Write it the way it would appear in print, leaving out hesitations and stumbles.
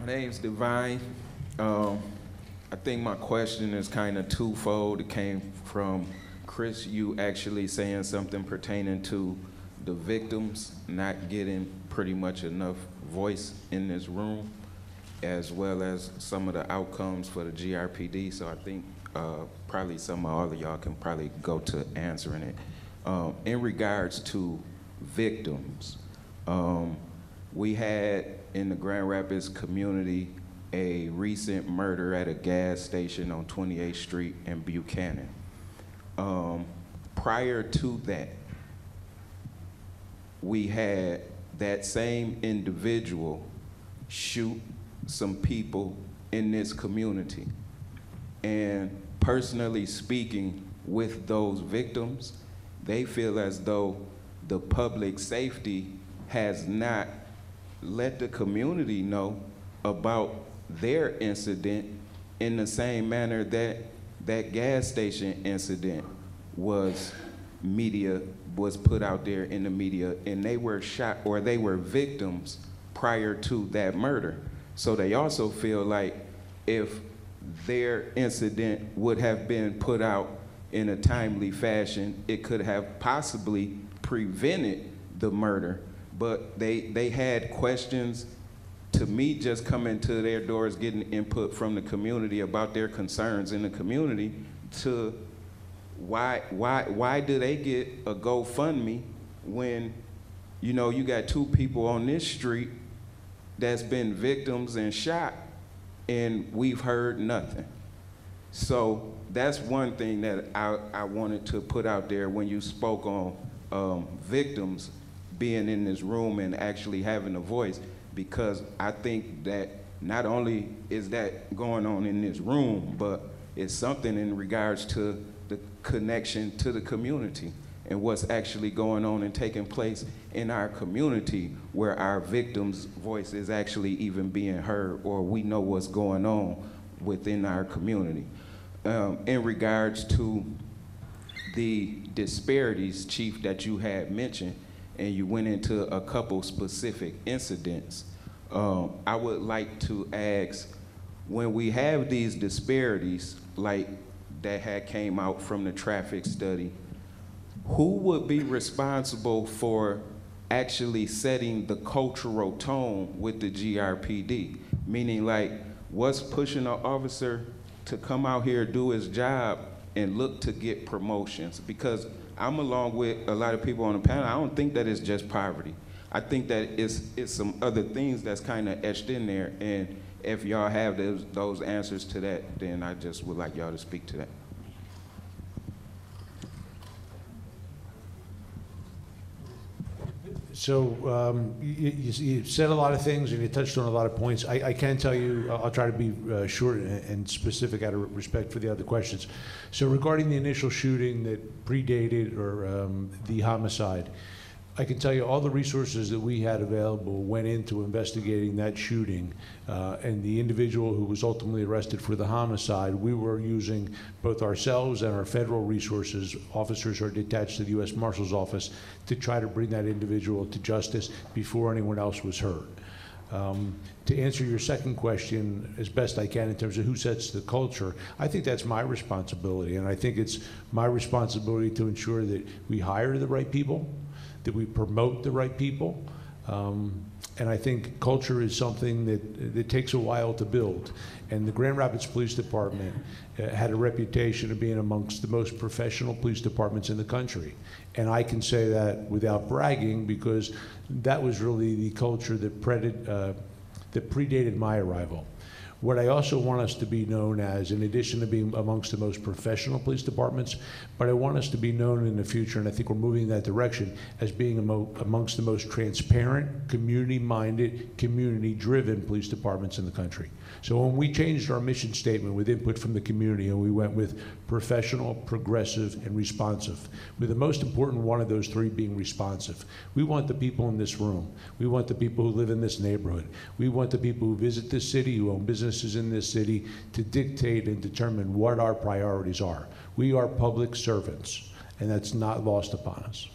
name's Divine. I think my question is kind of twofold. It came from Chris, you actually saying something pertaining to the victims not getting pretty much enough voice in this room, as well as some of the outcomes for the GRPD. So I think probably some of all of y'all can probably go to answering it. In regards to victims, we had in the Grand Rapids community a recent murder at a gas station on 28th Street in Buchanan. Prior to that, we had that same individual shoot some people in this community. And personally speaking with those victims, they feel as though the public safety has not let the community know about their incident in the same manner that that gas station incident was put out there in the media, and they were shot or they were victims prior to that murder. So they also feel like if their incident would have been put out in a timely fashion, it could have possibly prevented the murder. But they had questions. To me, just coming to their doors, getting input from the community about their concerns in the community, to why do they get a GoFundMe when, you know, you got two people on this street that's been victims and shot, and we've heard nothing. So that's one thing that I wanted to put out there when you spoke on victims being in this room and actually having a voice, because I think that not only is that going on in this room, but it's something in regards to the connection to the community and what's actually going on and taking place in our community, where our victims' voice is actually even being heard, or we know what's going on within our community. In regards to the disparities, Chief, that you had mentioned, and you went into a couple specific incidents, I would like to ask, when we have these disparities, like that had came out from the traffic study, who would be responsible for actually setting the cultural tone with the GRPD? Meaning, like, what's pushing an officer to come out here, do his job, and look to get promotions? Because I'm along with a lot of people on the panel, I don't think that it's just poverty. I think that it's some other things that's kind of etched in there, and if y'all have those answers to that, then I just would like y'all to speak to that. So you said a lot of things and you touched on a lot of points. I can tell you, I'll try to be short and specific out of respect for the other questions. So regarding the initial shooting that predated or the homicide, I can tell you all the resources that we had available went into investigating that shooting, and the individual who was ultimately arrested for the homicide, we were using both ourselves and our federal resources. Officers are detached to the U.S. Marshal's Office to try to bring that individual to justice before anyone else was hurt. To answer your second question as best I can in terms of who sets the culture, I think that's my responsibility, and I think it's my responsibility to ensure that we hire the right people, that we promote the right people, and I think culture is something that takes a while to build. And the Grand Rapids Police Department had a reputation of being amongst the most professional police departments in the country. And I can say that without bragging, because that was really the culture that predated my arrival. What I also want us to be known as, in addition to being amongst the most professional police departments, but I want us to be known in the future, and I think we're moving in that direction, as being amongst the most transparent, community-minded, community-driven police departments in the country. So when we changed our mission statement with input from the community, and we went with professional, progressive, and responsive, with the most important one of those three being responsive. We want the people in this room. We want the people who live in this neighborhood. We want the people who visit this city, who own businesses in this city, to dictate and determine what our priorities are. We are public servants, and that's not lost upon us.